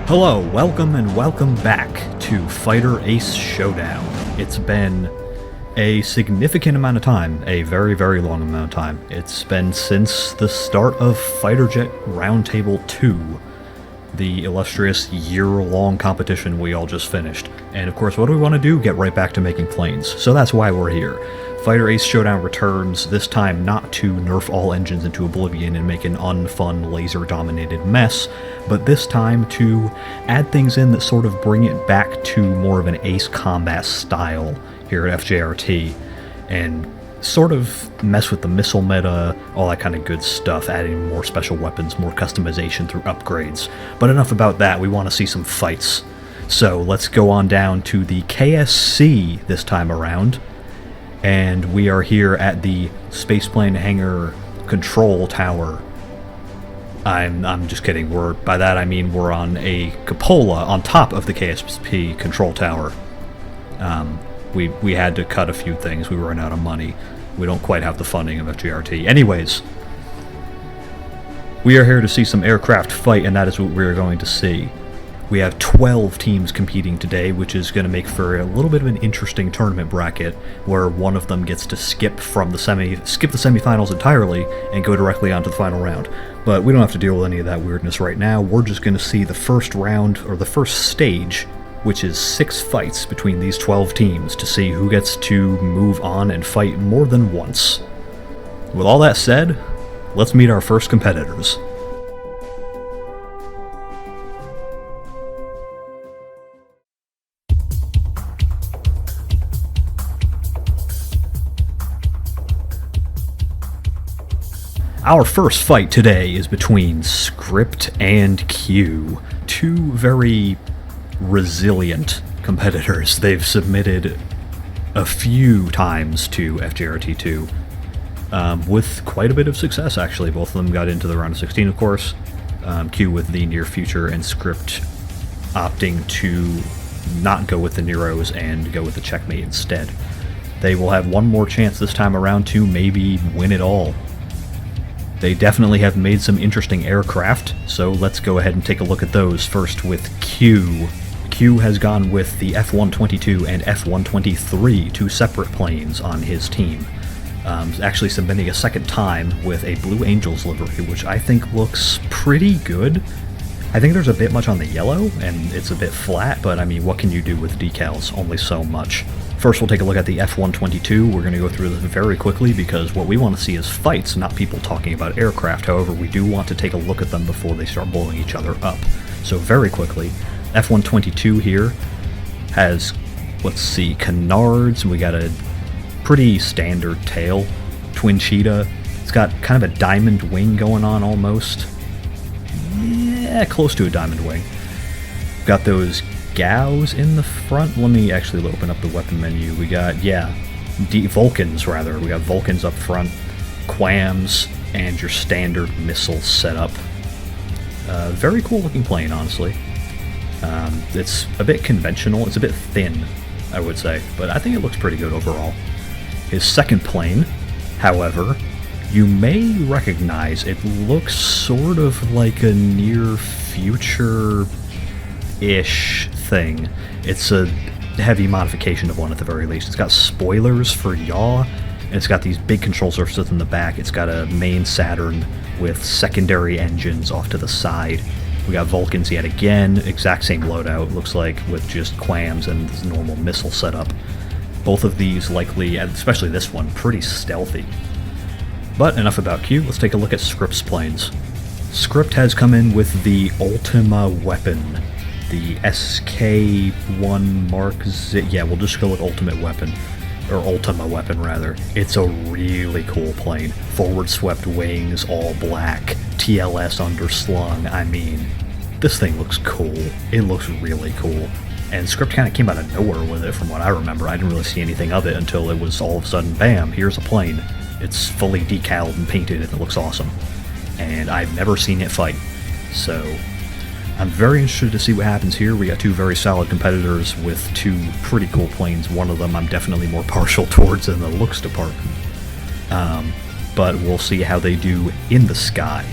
Hello, welcome and welcome back to Fighter Ace Showdown. It's been a significant amount of time, a very, very long amount of time. It's been since the start of Fighter Jet Roundtable 2, the illustrious year-long competition we all just finished. And of course, what do we want to do? Get right back to making planes. So that's why we're here. Fighter Ace Showdown returns, this time not to nerf all engines into oblivion and make an unfun, laser-dominated mess, but this time to add things in that sort of bring it back to more of an Ace combat style here at FJRT, and sort of mess with the missile meta, all that kind of good stuff, adding more special weapons, more customization through upgrades. But enough about that, we want to see some fights. So let's go on down to the KSC this time around, and we are here at the Spaceplane Hangar Control Tower. I'm just kidding. By that I mean we're on a cupola on top of the KSP Control Tower. We had to cut a few things. We ran out of money. We don't quite have the funding of FGRT. Anyways, we are here to see some aircraft fight, and that is what we're going to see. We have 12 teams competing today, which is going to make for a little bit of an interesting tournament bracket, where one of them gets to skip the semifinals entirely and go directly onto the final round. But we don't have to deal with any of that weirdness right now. We're just going to see the first round, or the first stage, which is 6 fights between these 12 teams to see who gets to move on and fight more than once. With all that said, let's meet our first competitors. Our first fight today is between Script and Q, two very resilient competitors. They've submitted a few times to FJRT2 with quite a bit of success, actually. Both of them got into the round of 16, of course. Q with the near future, and Script opting to not go with the Neros and go with the checkmate instead. They will have one more chance this time around to maybe win it all. They definitely have made some interesting aircraft, so let's go ahead and take a look at those. First with Q. Q has gone with the F-122 and F-123, two separate planes on his team. Actually submitting a second time with a Blue Angels livery, which I think looks pretty good. I think there's a bit much on the yellow, and it's a bit flat, but I mean, what can you do with decals? Only so much. First, we'll take a look at the F-122. We're going to go through this very quickly because what we want to see is fights, not people talking about aircraft. However, we do want to take a look at them before they start blowing each other up. So very quickly, F-122 here has, let's see, canards. We got a pretty standard tail, twin cheetah. It's got kind of a diamond wing going on almost. Yeah, close to a diamond wing. Got those GAUs in the front. Let me actually open up the weapon menu. We got, Vulcans rather. We got Vulcans up front, Quams, and your standard missile setup. Very cool looking plane, honestly. It's a bit conventional. It's a bit thin, I would say, but I think it looks pretty good overall. His second plane, however, you may recognize. It looks sort of like a near future-ish thing. It's a heavy modification of one at the very least. It's got spoilers for yaw, and it's got these big control surfaces in the back. It's got a main Saturn with secondary engines off to the side. We got Vulcans yet again, exact same loadout, looks like, with just Quams and this normal missile setup. Both of these likely, especially this one, pretty stealthy. But enough about Q, let's take a look at Script's planes. Script has come in with the Ultima weapon, the SK-1 Mark Z. Yeah, we'll just go with Ultimate Weapon, or Ultima weapon rather. It's a really cool plane. Forward swept wings, all black, TLS underslung. I mean, this thing looks cool. It looks really cool. And Script kind of came out of nowhere with it from what I remember. I didn't really see anything of it until it was all of a sudden, bam, here's a plane. It's fully decaled and painted and it looks awesome. And I've never seen it fight. So I'm very interested to see what happens here. We got two very solid competitors with two pretty cool planes. One of them I'm definitely more partial towards in the looks department. But we'll see how they do in the sky.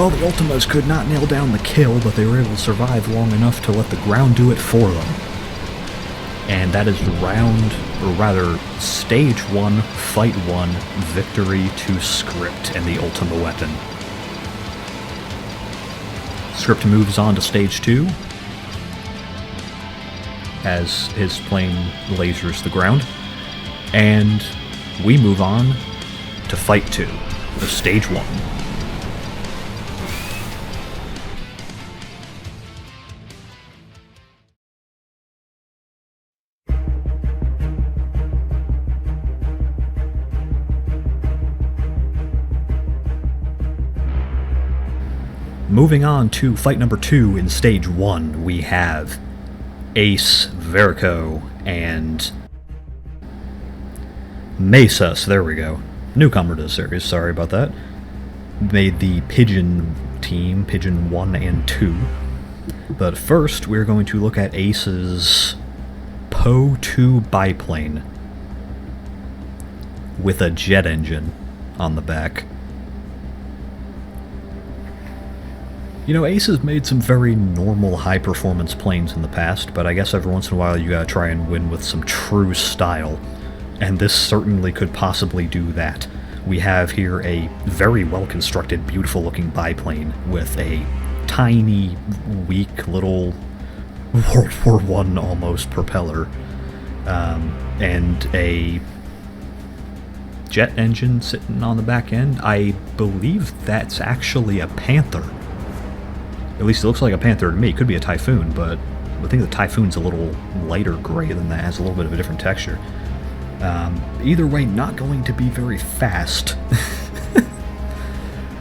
Well, the Ultimas could not nail down the kill, but they were able to survive long enough to let the ground do it for them. And that is Stage 1, Fight 1, Victory to Script and the Ultima weapon. Script moves on to Stage 2, as his plane lasers the ground, and we move on to Fight 2, of Stage 1. Moving on to fight number 2 in Stage 1, we have Ace, Verico, and Mesas, there we go. Newcomer to the series, sorry about that. Made the Pigeon team, Pigeon 1 and 2. But first, we're going to look at Ace's Po 2 biplane with a jet engine on the back. You know, Ace has made some very normal high-performance planes in the past, but I guess every once in a while you gotta try and win with some true style, and this certainly could possibly do that. We have here a very well-constructed, beautiful-looking biplane with a tiny, weak little World War I almost propeller, and a jet engine sitting on the back end. I believe that's actually a Panther. At least it looks like a Panther to me. It could be a Typhoon, but I think the Typhoon's a little lighter gray than that. It has a little bit of a different texture. Either way, not going to be very fast.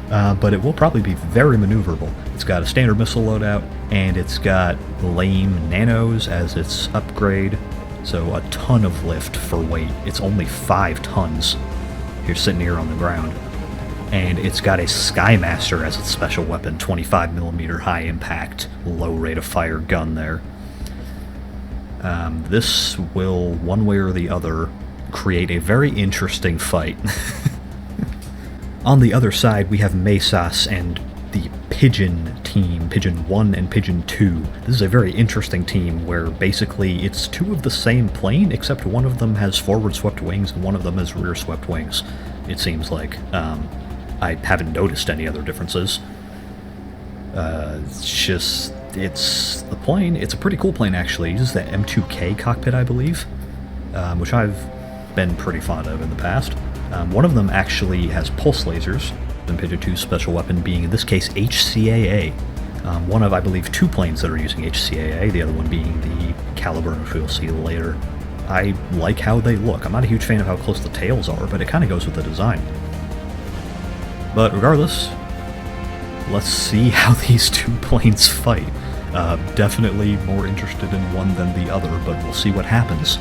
But it will probably be very maneuverable. It's got a standard missile loadout, and it's got lame nanos as its upgrade. So a ton of lift for weight. It's only 5 tons. You're sitting here on the ground. And it's got a Skymaster as its special weapon, 25mm high impact, low rate of fire gun there. This will, one way or the other, create a very interesting fight. On the other side, we have Mesas and the Pigeon team, Pigeon 1 and Pigeon 2. This is a very interesting team where basically it's 2 of the same plane, except one of them has forward swept wings and one of them has rear swept wings, it seems like. I haven't noticed any other differences. It's the plane. It's a pretty cool plane, actually. It uses the M2K cockpit, I believe, which I've been pretty fond of in the past. One of them actually has pulse lasers, and Pigeon 2's special weapon being, in this case, HCAA. One of, I believe, 2 planes that are using HCAA, the other one being the Caliburn, which we'll see later. I like how they look. I'm not a huge fan of how close the tails are, but it kind of goes with the design. But regardless, let's see how these 2 planes fight. Definitely more interested in one than the other, but we'll see what happens.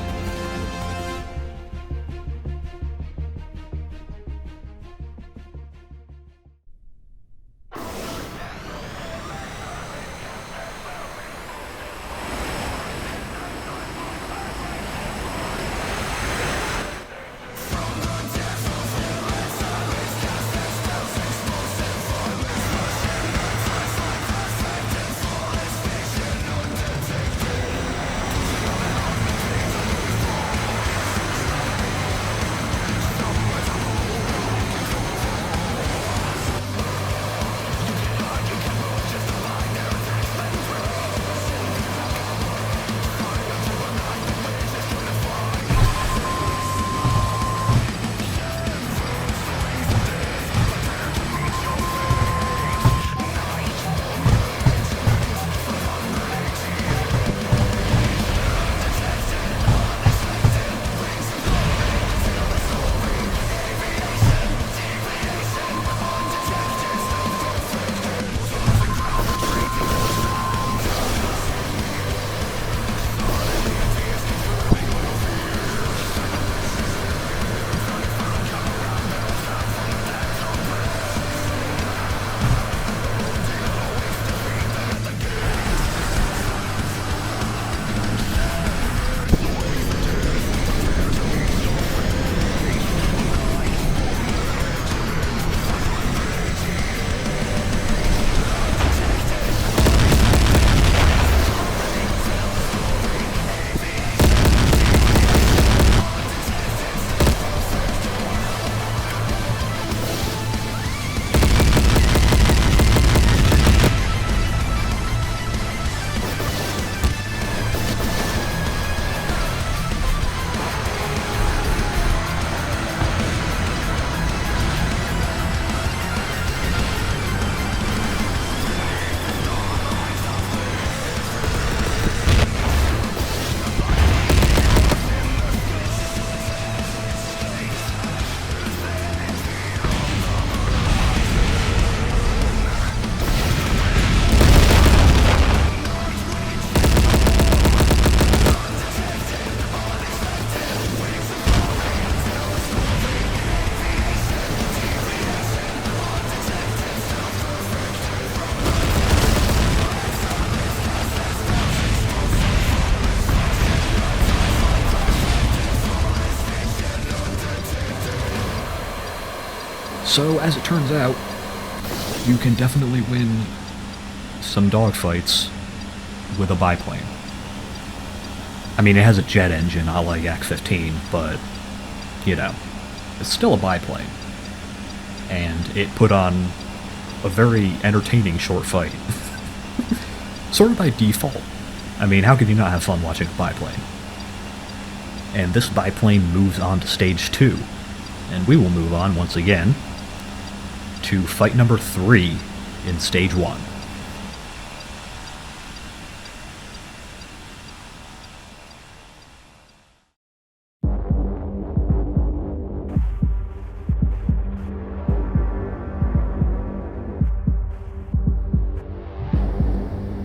So, as it turns out, you can definitely win some dogfights with a biplane. I mean, it has a jet engine, a la Yak 15, but, you know, it's still a biplane. And it put on a very entertaining short fight. Sort of by default. I mean, how could you not have fun watching a biplane? And this biplane moves on to stage 2. And we will move on once again to fight number 3 in stage 1.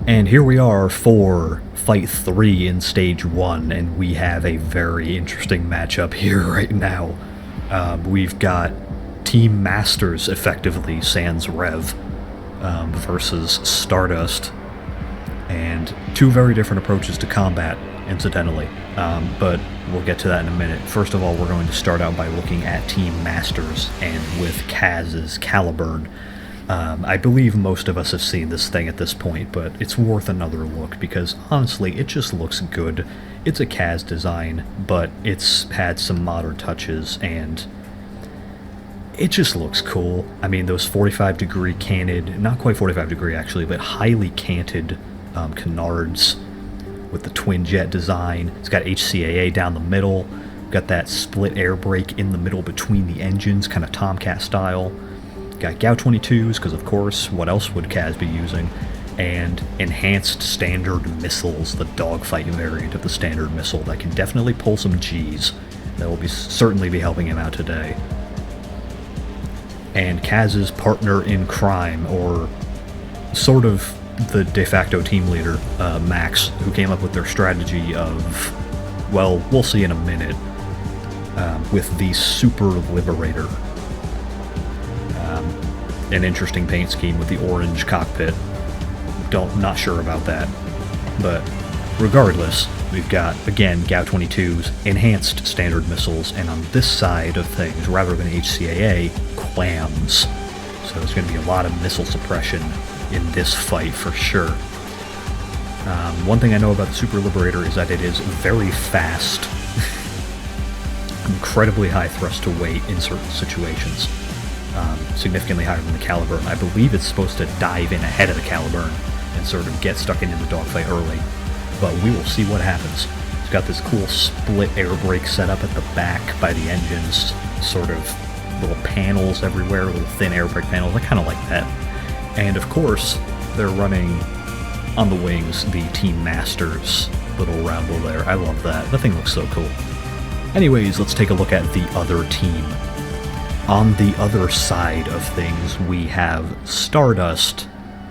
And here we are for Fight 3 in Stage 1, and we have a very interesting matchup here right now. We've got Team Masters, effectively, sans Rev, versus Stardust, and two very different approaches to combat, incidentally, but we'll get to that in a minute. First of all, we're going to start out by looking at Team Masters, and with Kaz's Caliburn. I believe most of us have seen this thing at this point, but it's worth another look because, honestly, it just looks good. It's a Kaz design, but it's had some modern touches, and it just looks cool. I mean, those 45-degree canted, not quite 45-degree actually, but highly canted canards with the twin jet design. It's got HCAA down the middle, got that split air brake in the middle between the engines, kind of Tomcat style. Got Gao 22s, because of course, what else would Kaz be using? And enhanced standard missiles, the dogfight variant of the standard missile that can definitely pull some Gs. That will certainly be helping him out today. And Kaz's partner in crime, or sort of the de facto team leader, Max, who came up with their strategy of, well, we'll see in a minute, with the Super Liberator. An interesting paint scheme with the orange cockpit. Not sure about that. But regardless, we've got, again, Gao 22s, enhanced standard missiles, and on this side of things, rather than HCAA, clams. So there's going to be a lot of missile suppression in this fight for sure. One thing I know about the Super Liberator is that it is very fast, incredibly high thrust to weight in certain situations. Significantly higher than the Caliburn. I believe it's supposed to dive in ahead of the Caliburn and sort of get stuck into the dogfight early, but we will see what happens. It's got this cool split air brake set up at the back by the engines, sort of little panels everywhere, little thin air brake panels. I kind of like that. And of course, they're running on the wings the Team Masters little roundel there. I love that. The thing looks so cool. Anyways, let's take a look at the other team. On the other side of things, we have Stardust,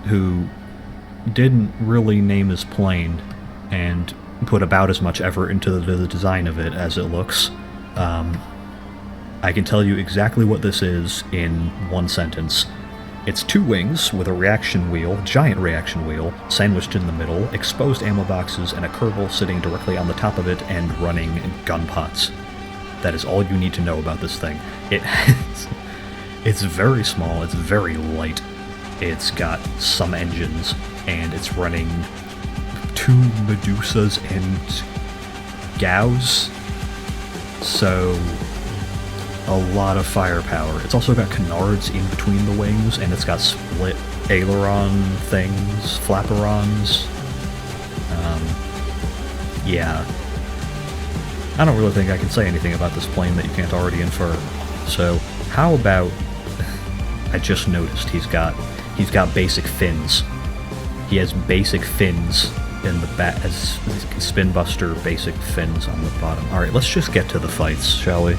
who didn't really name his plane and put about as much effort into the design of it as it looks. I can tell you exactly what this is in one sentence. It's two wings with a reaction wheel, giant reaction wheel, sandwiched in the middle, exposed ammo boxes, and a Kerbal sitting directly on the top of it and running gun pots. That is all you need to know about this thing. It's very small, it's very light, it's got some engines, and it's running two Medusas and Gaus, so a lot of firepower. It's also got canards in between the wings, and it's got split aileron things, flaperons. Yeah. I don't really think I can say anything about this plane that you can't already infer. So, how about... I just noticed he's got basic fins. He has basic fins in the back, as Spin Buster basic fins on the bottom. Alright, let's just get to the fights, shall we?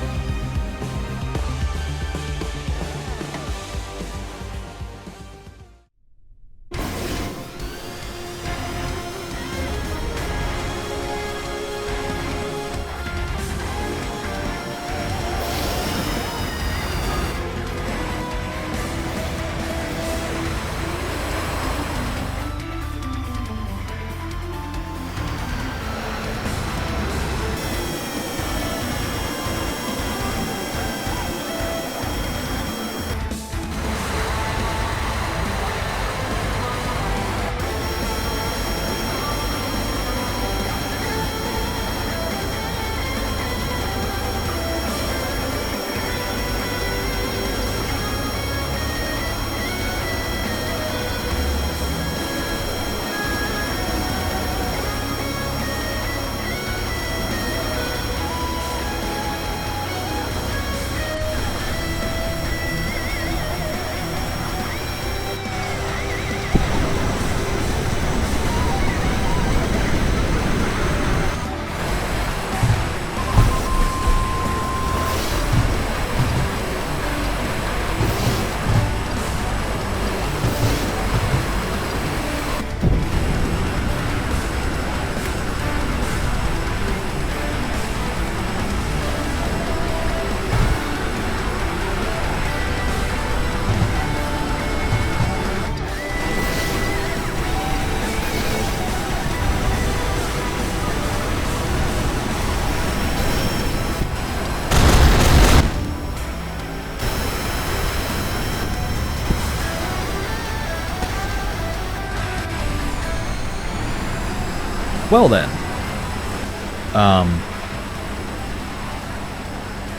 Well then,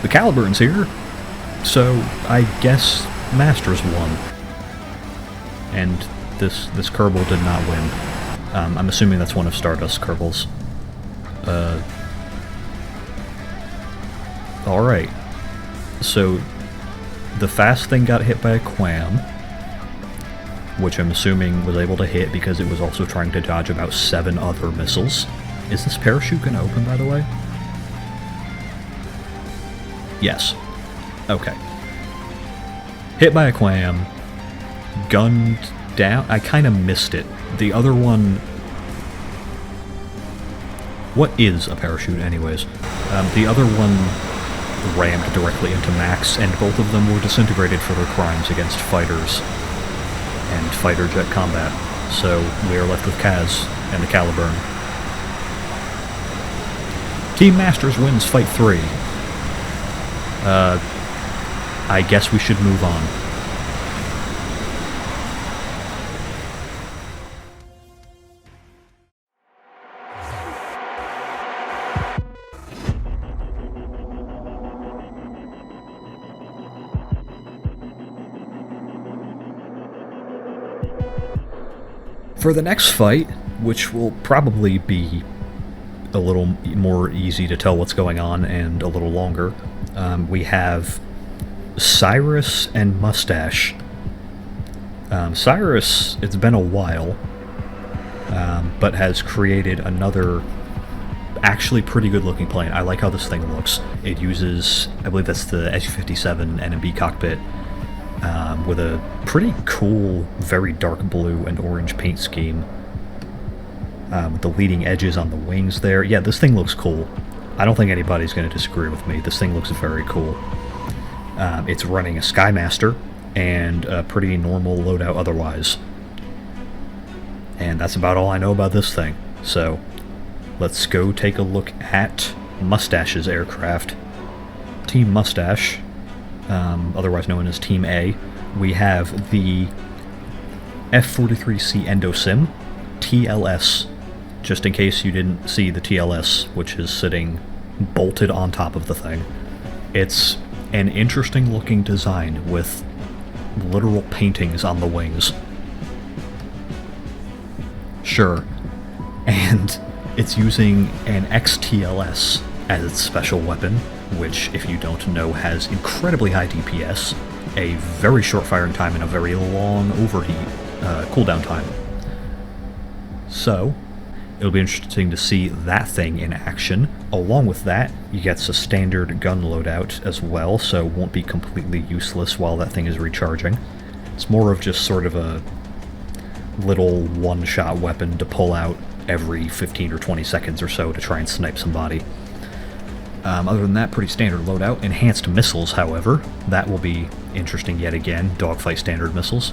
the Caliburn's here, so I guess Masters won. And this Kerbal did not win. I'm assuming that's one of Stardust's Kerbals. Alright. So, the fast thing got hit by a Quam, which I'm assuming was able to hit because it was also trying to dodge about 7 other missiles. Is this parachute gonna open, by the way? Yes. Okay. Hit by a Quam, gunned down. I kind of missed it. The other one... What is a parachute, anyways? The other one rammed directly into Max, and both of them were disintegrated for their crimes against fighters and fighter jet combat. So we are left with Kaz and the Caliburn. Team Masters wins Fight 3. I guess we should move on. For the next fight, which will probably be a little more easy to tell what's going on and a little longer, we have Cyrus and Mustache. Cyrus, it's been a while, but has created another actually pretty good looking plane. I like how this thing looks. It uses, I believe that's the SU-57 NMB cockpit, with a pretty cool, very dark blue and orange paint scheme. With the leading edges on the wings there. Yeah, this thing looks cool. I don't think anybody's going to disagree with me. This thing looks very cool. It's running a Skymaster and a pretty normal loadout otherwise. And that's about all I know about this thing. So, let's go take a look at Mustache's aircraft. Team Mustache, otherwise known as Team A. We have the F-43C Endosim, TLS, just in case you didn't see the TLS, which is sitting bolted on top of the thing. It's an interesting looking design with literal paintings on the wings. Sure. And it's using an XTLS as its special weapon, which, if you don't know, has incredibly high DPS, a very short firing time, and a very long overheat cooldown time. So, it'll be interesting to see that thing in action. Along with that, you get a standard gun loadout as well, so it won't be completely useless while that thing is recharging. It's more of just sort of a little one-shot weapon to pull out every 15 or 20 seconds or so to try and snipe somebody. Other than that, pretty standard loadout. Enhanced missiles, however, that will be interesting yet again. Dogfight standard missiles.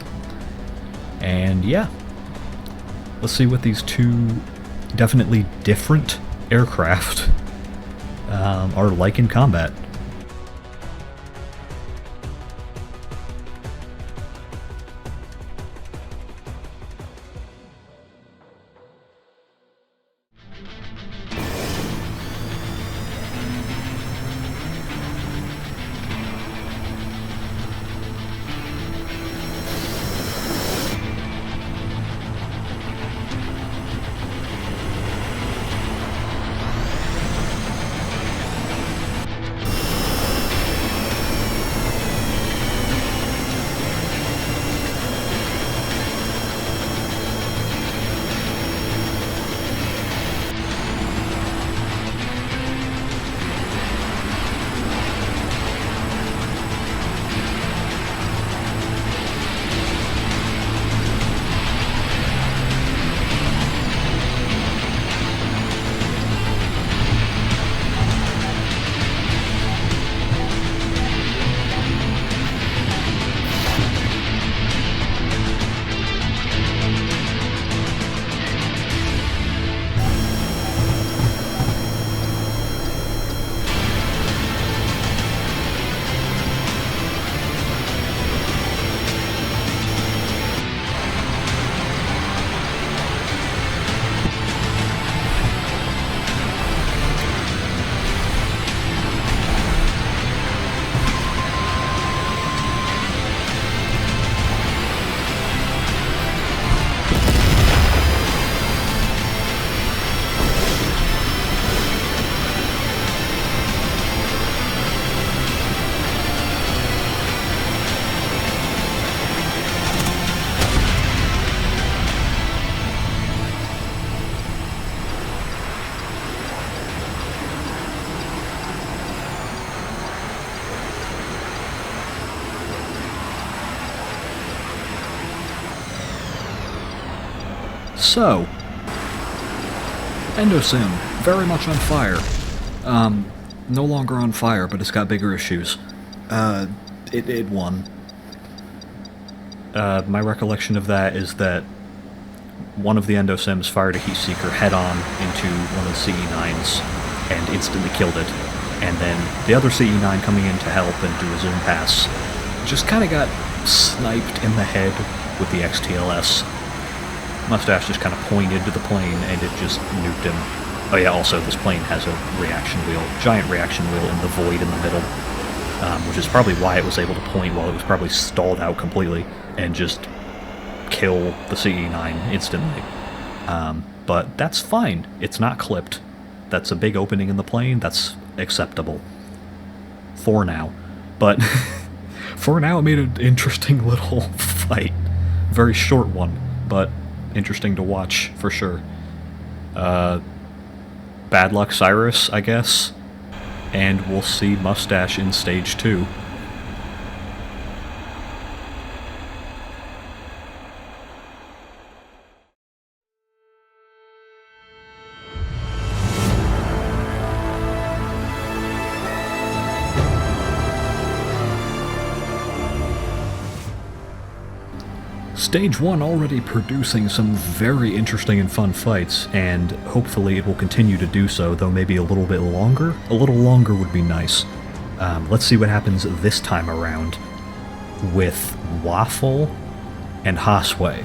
And yeah, let's see what these two definitely different aircraft are like in combat. So, Endosim, very much on fire. No longer on fire, but it's got bigger issues. It won. My recollection of that is that one of the Endosims fired a heat seeker head-on into one of the CE9s and instantly killed it. And then the other CE9 coming in to help and do a zoom pass just kind of got sniped in the head with the XTLS. Mustache just kind of pointed to the plane and it just nuked him. Oh yeah, also this plane has a reaction wheel, giant reaction wheel in the void in the middle, which is probably why it was able to point while it was probably stalled out completely and just kill the CE9 instantly. But that's fine. It's not clipped. That's a big opening in the plane. That's acceptable. For now. But for now, it made an interesting little fight. Very short one, but interesting to watch, for sure. Bad luck Cyrus, I guess. And we'll see Mustache in Stage 2. Stage 1 already producing some very interesting and fun fights, and hopefully it will continue to do so, though maybe a little bit longer? A little longer would be nice. Let's see what happens this time around with Waffle and Hasway.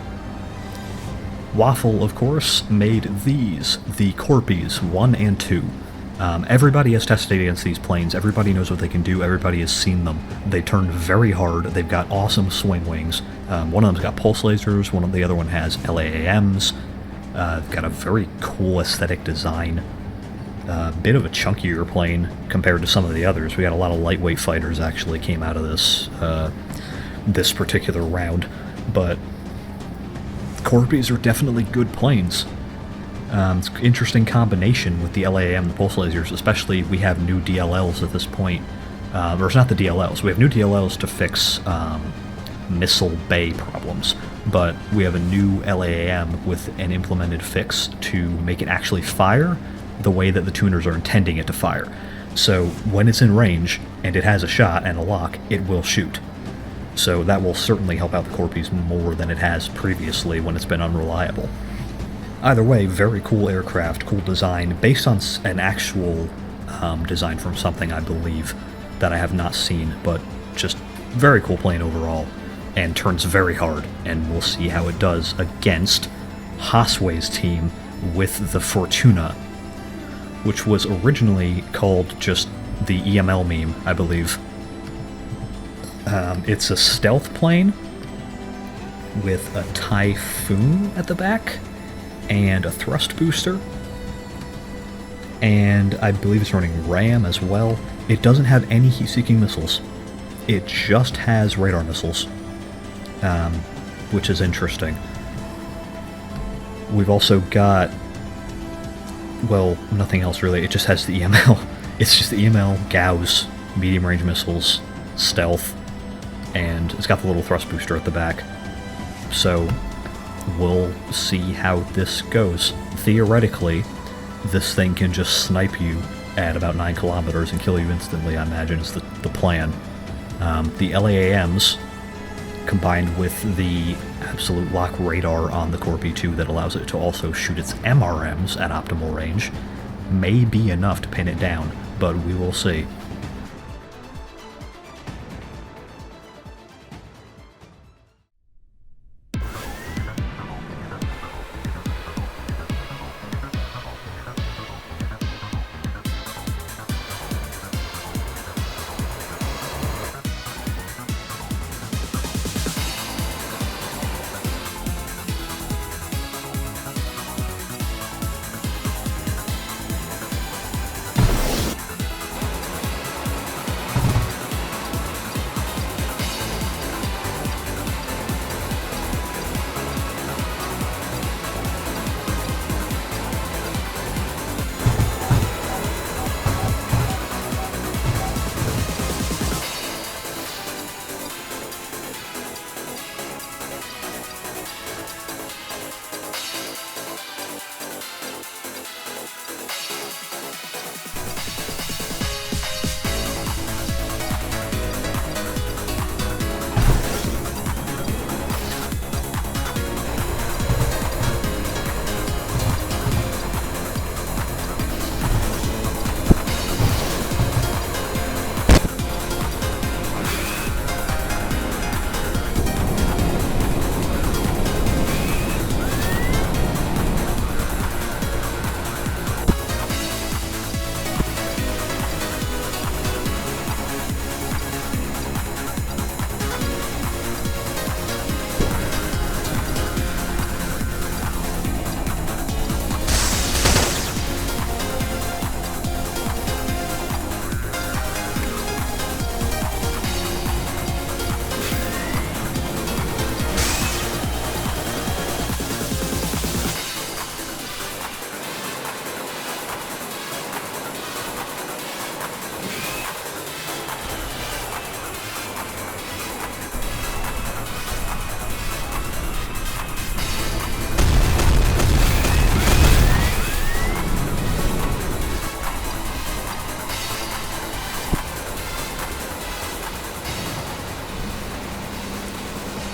Waffle, of course, made these, the Corpies 1 and 2. Everybody has tested against these planes, everybody knows what they can do, everybody has seen them. They turn very hard, they've got awesome swing wings. One of them's got pulse lasers, the other one has LAAMs. Got a very cool aesthetic design. Bit of a chunkier plane compared to some of the others. We got a lot of lightweight fighters actually came out of this particular round, but Corpies are definitely good planes. It's an interesting combination with the LAM and the pulse lasers, especially we have new DLLs at this point. Or it's not the DLLs, we have new DLLs to fix missile bay problems, but we have a new LAM with an implemented fix to make it actually fire the way that the tuners are intending it to fire. So when it's in range, and it has a shot and a lock, it will shoot. So that will certainly help out the Corpies more than it has previously when it's been unreliable. Either way, very cool aircraft, cool design, based on an actual design from something, I believe, that I have not seen, but just very cool plane overall, and turns very hard, and we'll see how it does against Hasway's team with the Fortuna, which was originally called just the EML meme, I believe. It's a stealth plane with a Typhoon at the back, and a thrust booster, and I believe it's running RAM as well. It doesn't have any heat-seeking missiles. It just has radar missiles, which is interesting. We've also got, well, nothing else really. It just has the EML. It's just the EML, Gauss, medium-range missiles, stealth, and it's got the little thrust booster at the back. So we'll see how this goes. Theoretically, this thing can just snipe you at about 9 kilometers and kill you instantly, I imagine, is the plan. The LAAMs, combined with the absolute lock radar on the Corpie 2 that allows it to also shoot its MRMs at optimal range, may be enough to pin it down, but we will see.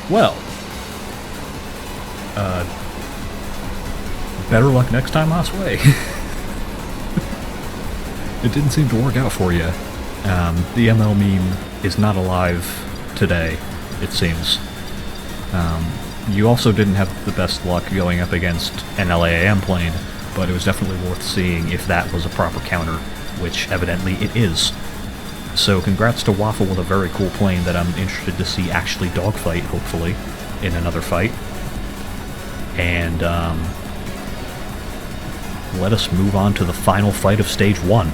Well, better luck next time, Osway. It didn't seem to work out for you. The ML meme is not alive today, it seems. You also didn't have the best luck going up against an LAAM plane, but it was definitely worth seeing if that was a proper counter, which evidently it is. So congrats to Waffle with a very cool plane that I'm interested to see actually dogfight, hopefully, in another fight. And let us move on to the final fight of Stage 1.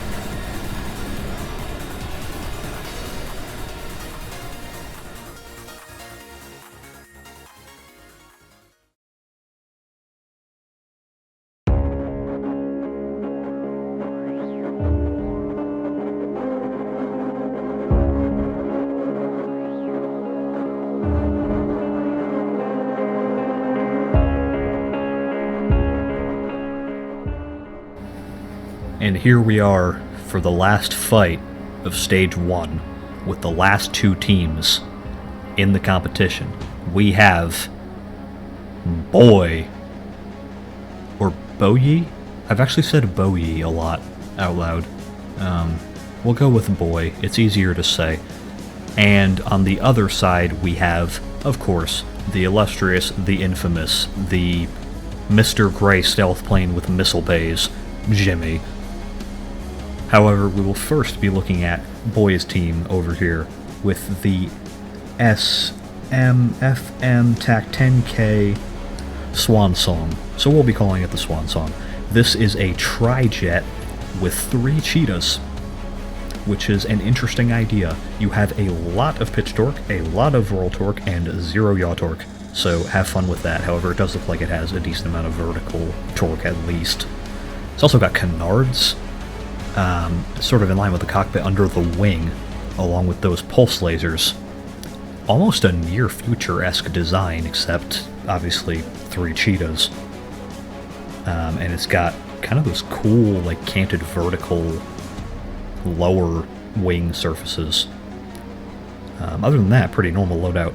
And here we are for the last fight of Stage 1 with the last two teams in the competition. We have Boy, or Boyi? I've actually said Boyi a lot out loud. We'll go with Boy, it's easier to say. And on the other side we have, of course, the illustrious, the infamous, the Mr. Gray stealth plane with missile bays, Jimmy. However, we will first be looking at Boy's team over here with the SMFM TAC 10K Swan Song. So we'll be calling it the Swan Song. This is a tri-jet with 3 cheetahs, which is an interesting idea. You have a lot of pitch torque, a lot of roll torque, and 0 yaw torque. So have fun with that. However, it does look like it has a decent amount of vertical torque at least. It's also got canards, sort of in line with the cockpit under the wing, along with those pulse lasers. Almost a near-future-esque design, except, obviously, 3 cheetahs. And it's got kind of those cool, like, canted vertical lower wing surfaces. Other than that, pretty normal loadout.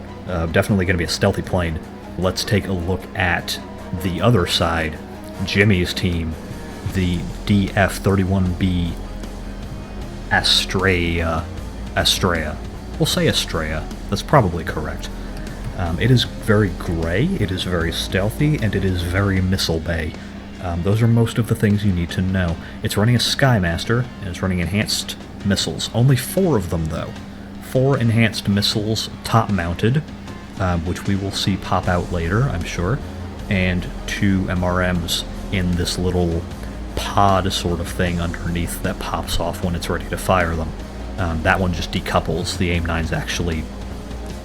Definitely going to be a stealthy plane. Let's take a look at the other side, Jimmy's team, the DF-31B Astrea. We'll say Astrea. That's probably correct. It is very gray, it is very stealthy, and it is very missile bay. Those are most of the things you need to know. It's running a Skymaster, and it's running enhanced missiles. Only 4 of them, though. 4 enhanced missiles, top-mounted, which we will see pop out later, I'm sure, and 2 MRMs in this little pod sort of thing underneath that pops off when it's ready to fire them. That one just decouples. The AIM-9s actually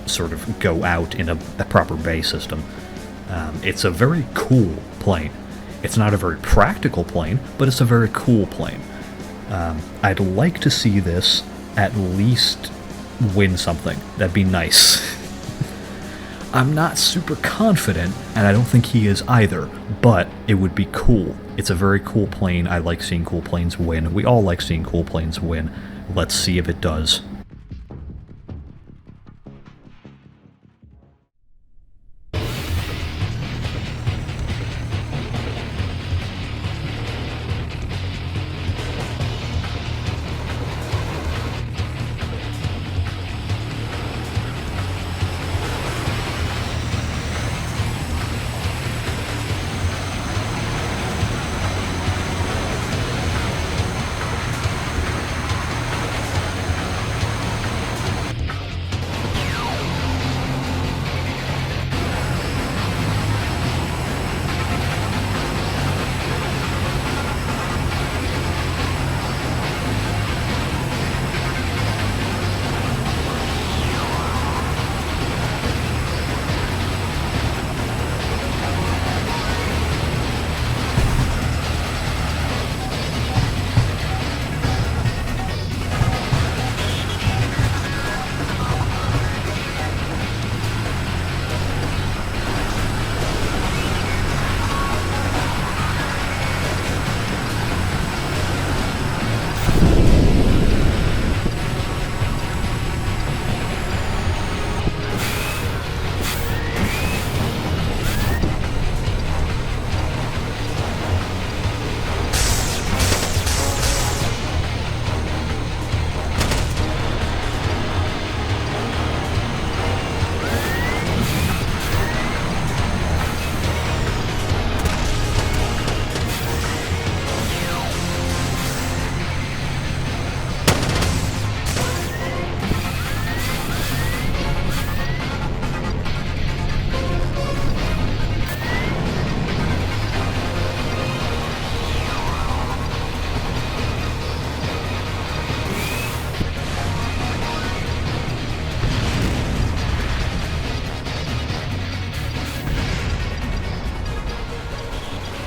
sort of go out in a proper bay system. It's a very cool plane. It's not a very practical plane, but it's a very cool plane. I'd like to see this at least win something. That'd be nice. I'm not super confident, and I don't think he is either, but it would be cool. It's a very cool plane. I like seeing cool planes win. We all like seeing cool planes win. Let's see if it does.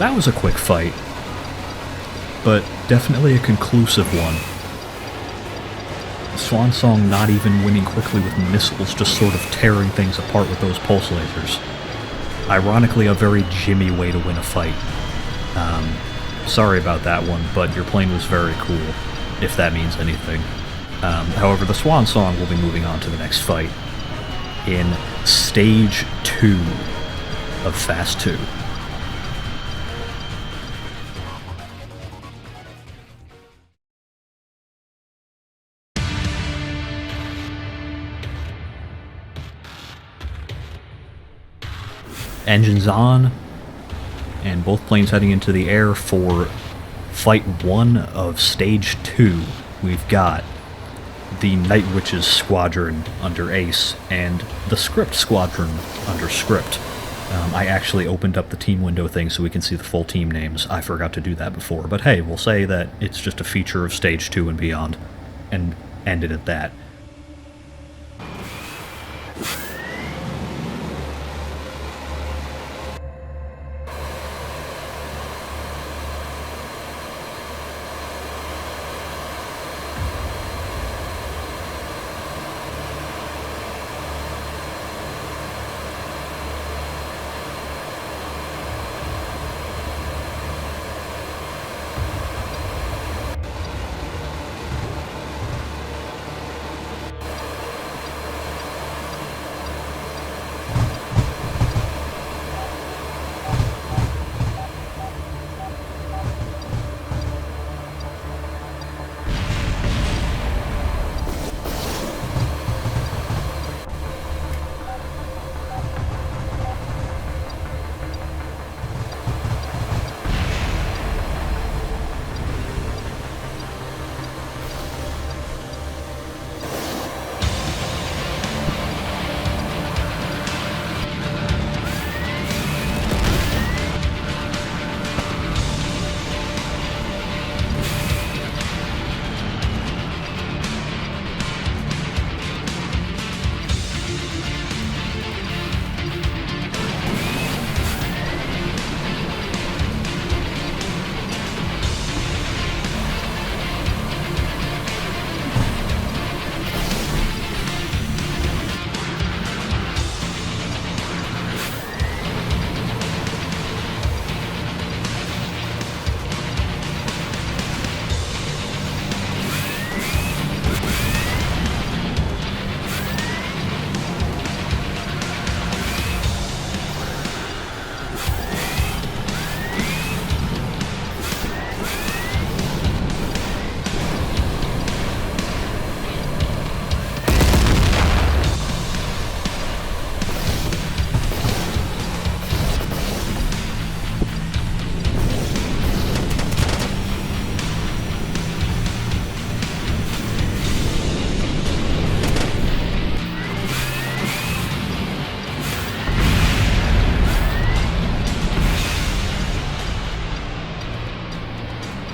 That was a quick fight, but definitely a conclusive one. Swan Song not even winning quickly with missiles, just sort of tearing things apart with those pulse lasers. Ironically, a very Jimmy way to win a fight. Sorry about that one, but your plane was very cool, if that means anything. However, the Swan Song will be moving on to the next fight in Stage 2 of FAS 2. Engines on, and both planes heading into the air for Fight 1 of Stage 2. We've got the Night Witches Squadron under Ace, and the Script Squadron under Script. I actually opened up the team window thing so we can see the full team names. I forgot to do that before, but hey, we'll say that it's just a feature of Stage 2 and beyond, and end it at that.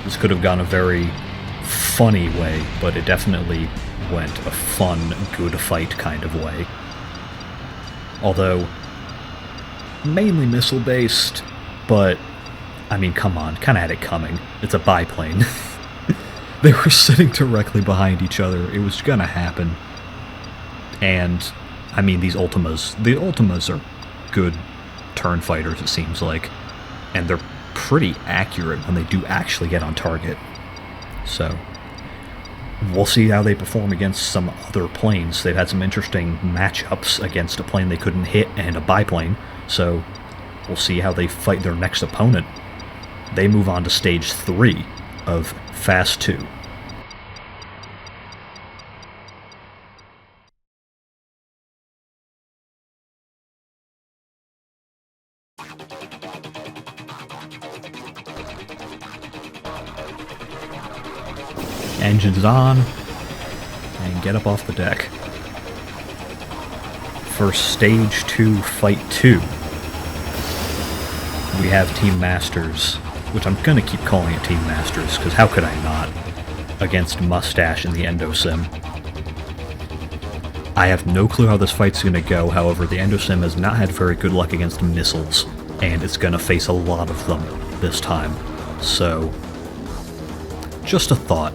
This could have gone a very funny way, but it definitely went a fun, good fight kind of way. Although, mainly missile-based, but, I mean, come on, kinda had it coming. It's a biplane. They were sitting directly behind each other. It was gonna happen. And, I mean, the Ultimas are good turn fighters, it seems like. And they're pretty accurate when they do actually get on target. So, we'll see how they perform against some other planes. They've had some interesting matchups against a plane they couldn't hit and a biplane, so we'll see how they fight their next opponent. They move on to Stage 3 of FAS 2. Engines on, and get up off the deck. For Stage 2, Fight 2, we have Team Masters, which I'm gonna keep calling it Team Masters, because how could I not, against Mustache in the Endosim. I have no clue how this fight's gonna go, however, the Endosim has not had very good luck against missiles, and it's gonna face a lot of them. this time. So, just a thought.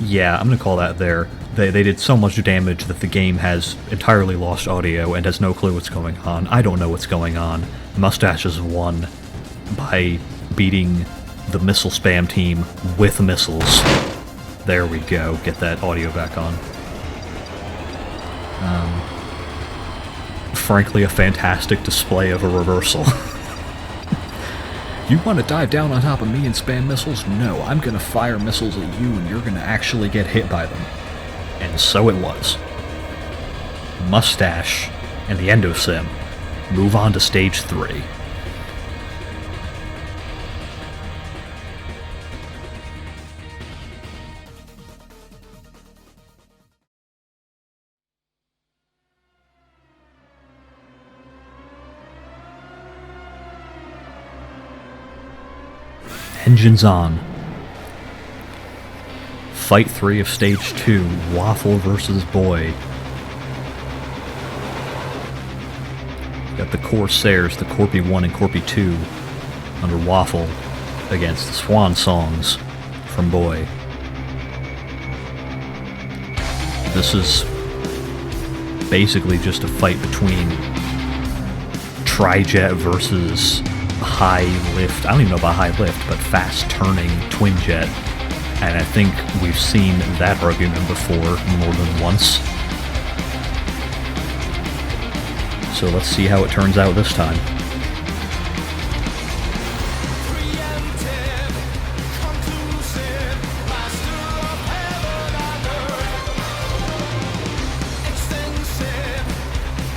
Yeah, I'm gonna call that there. They did so much damage that the game has entirely lost audio and has no clue what's going on. I don't know what's going on. Mustaches won by beating the missile spam team with missiles. There we go. Get that audio back on. Frankly, a fantastic display of a reversal. You want to dive down on top of me and spam missiles? No, I'm going to fire missiles at you and you're going to actually get hit by them. And so it was. Mustache and the Endosim move on to stage 3. Engines on. Fight 3 of Stage 2, Waffle versus Boy. Got the Corsairs, the Corpy 1 and Corpy 2, under Waffle, against the Swan Songs from Boy. This is basically just a fight between Trijet versus high lift, I don't even know about high lift, but fast turning twin jet. And I think we've seen that argument before more than once. So let's see how it turns out this time.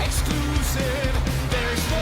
Exclusive, there's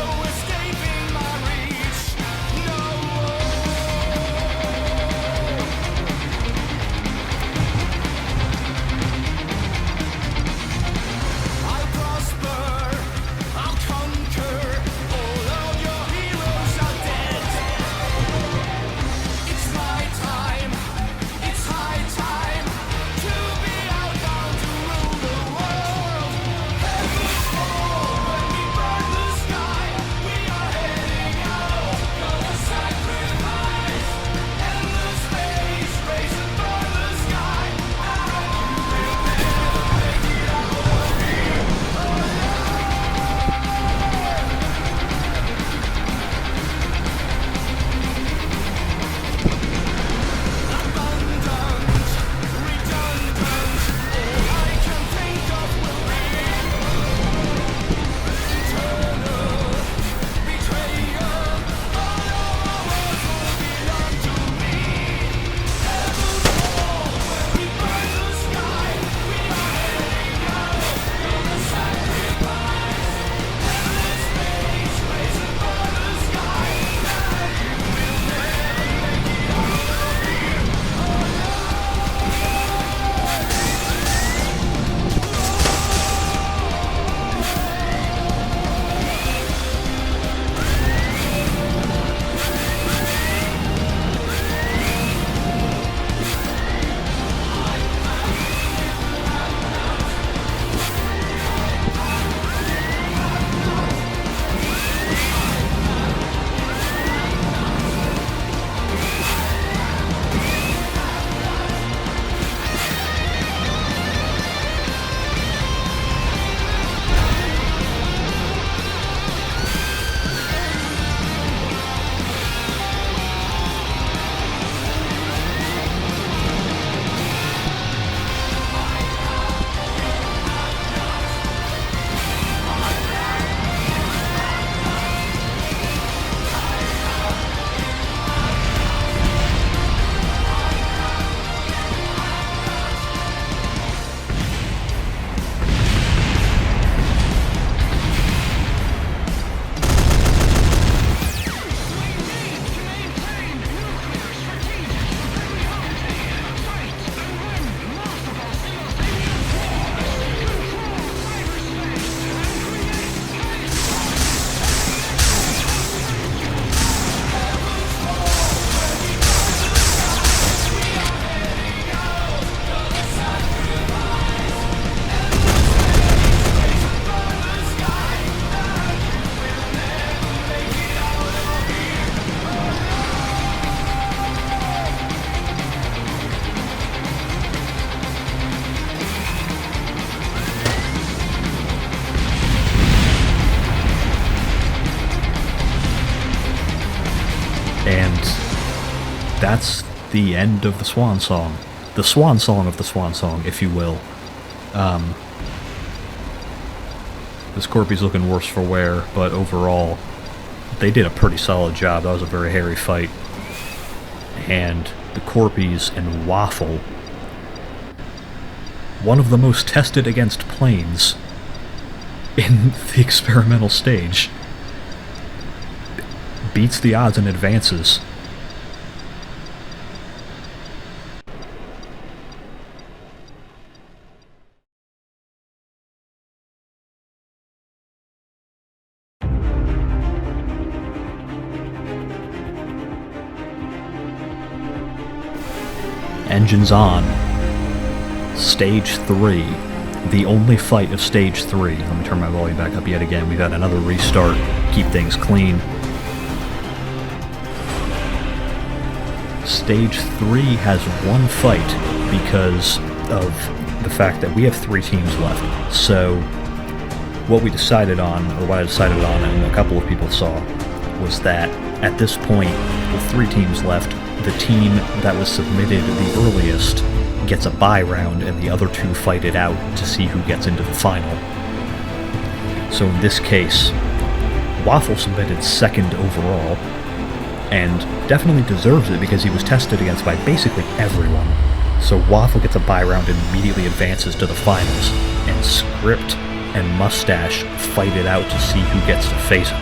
And that's the end of the swan song. The swan song of the swan song, if you will. This Corpy's looking worse for wear, but overall, they did a pretty solid job. That was a very hairy fight. And the Corpies and Waffle, one of the most tested against planes in the experimental stage, beats the odds and advances. Engines on. Stage 3. The only fight of Stage 3. Let me turn my volume back up yet again. We've had another restart. Keep things clean. Stage 3 has one fight because of the fact that we have 3 teams left. So what we decided on, or what I decided on and a couple of people saw, was that at this point, with 3 teams left, the team that was submitted the earliest gets a bye round and the other 2 fight it out to see who gets into the final. So in this case, Waffle submitted 2nd overall, and definitely deserves it because he was tested against by basically everyone. So Waffle gets a bye round and immediately advances to the finals, and Script and Mustache fight it out to see who gets to face him.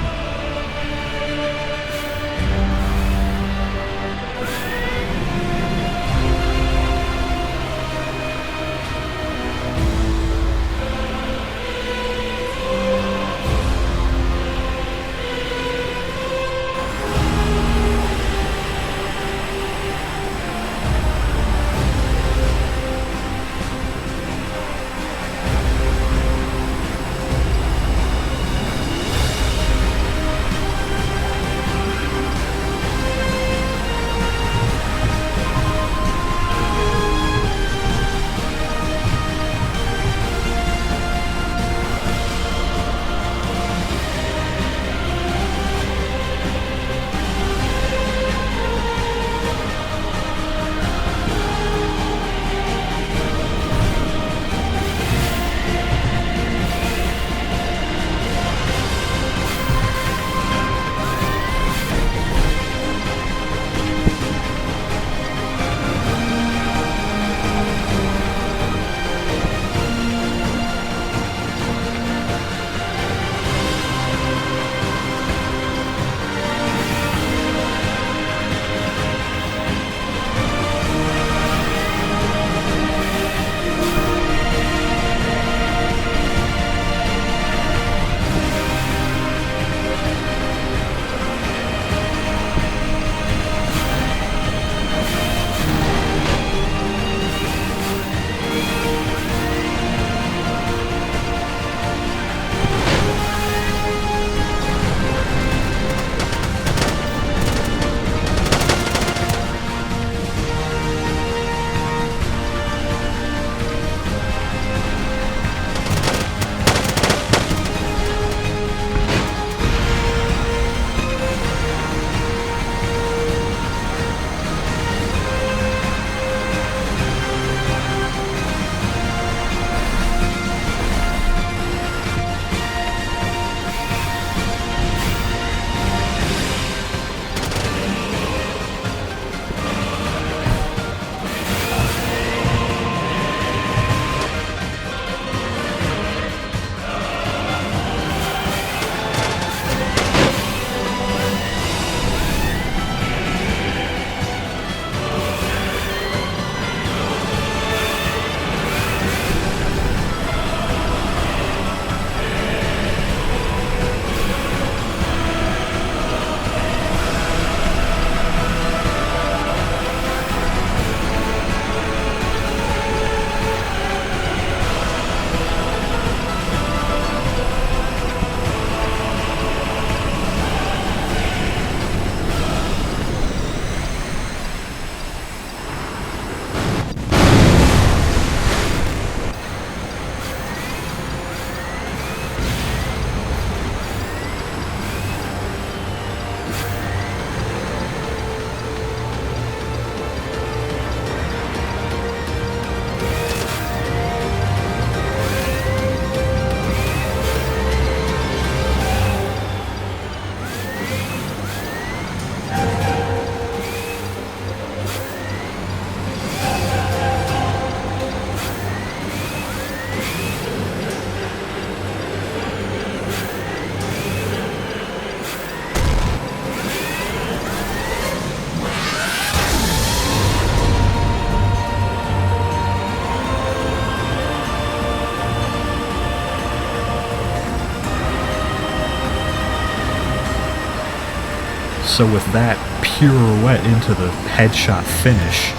So with that pirouette into the headshot finish,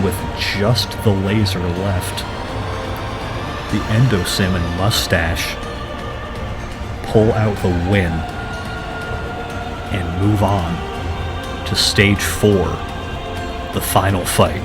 with just the laser left, the Endosim and Mustache pull out the win and move on to Stage 4, the final fight.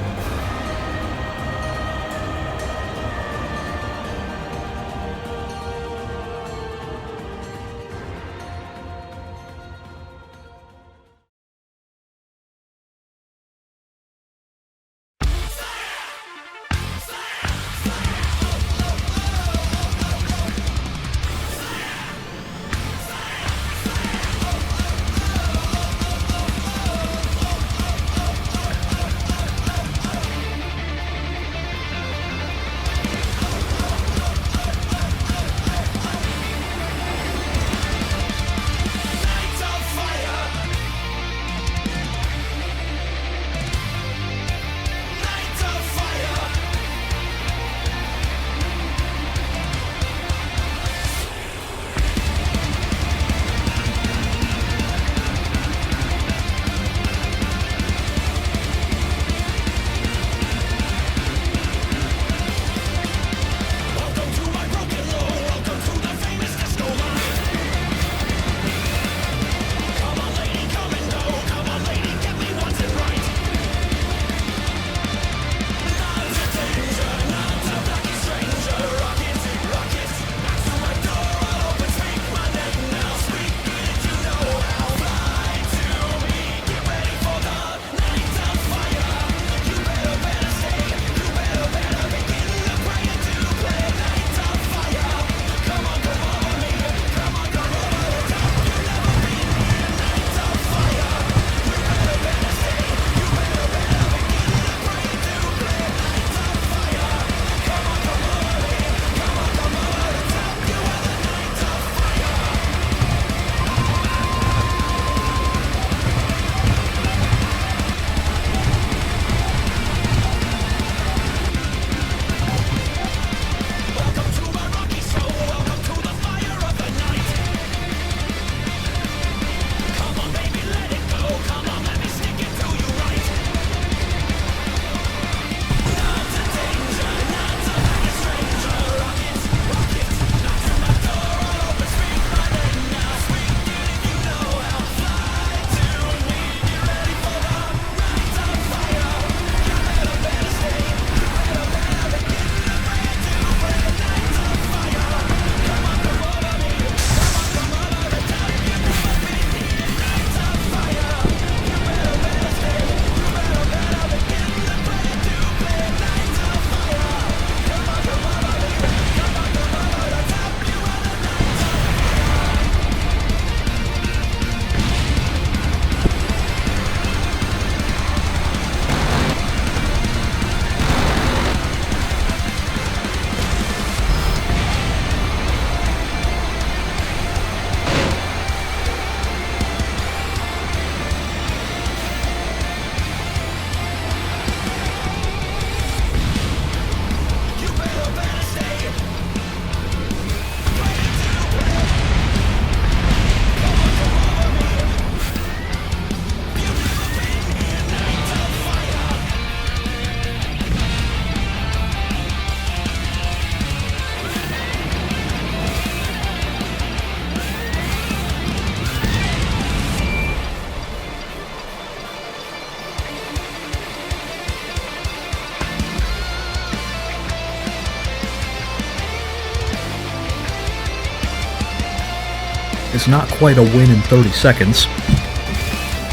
It's not quite a win in 30 seconds,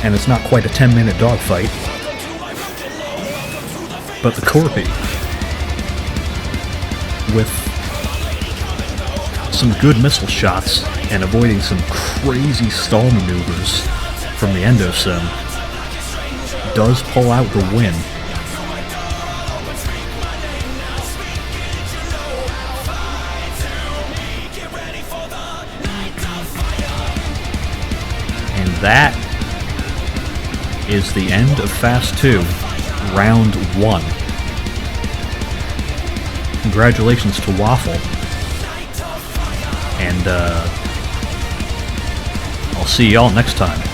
and it's not quite a 10-minute dogfight, but the Corpi, with some good missile shots and avoiding some crazy stall maneuvers from the Endosim, does pull out the win. And that is the end of FAS II Round 1. Congratulations to Waffle. And I'll see y'all next time.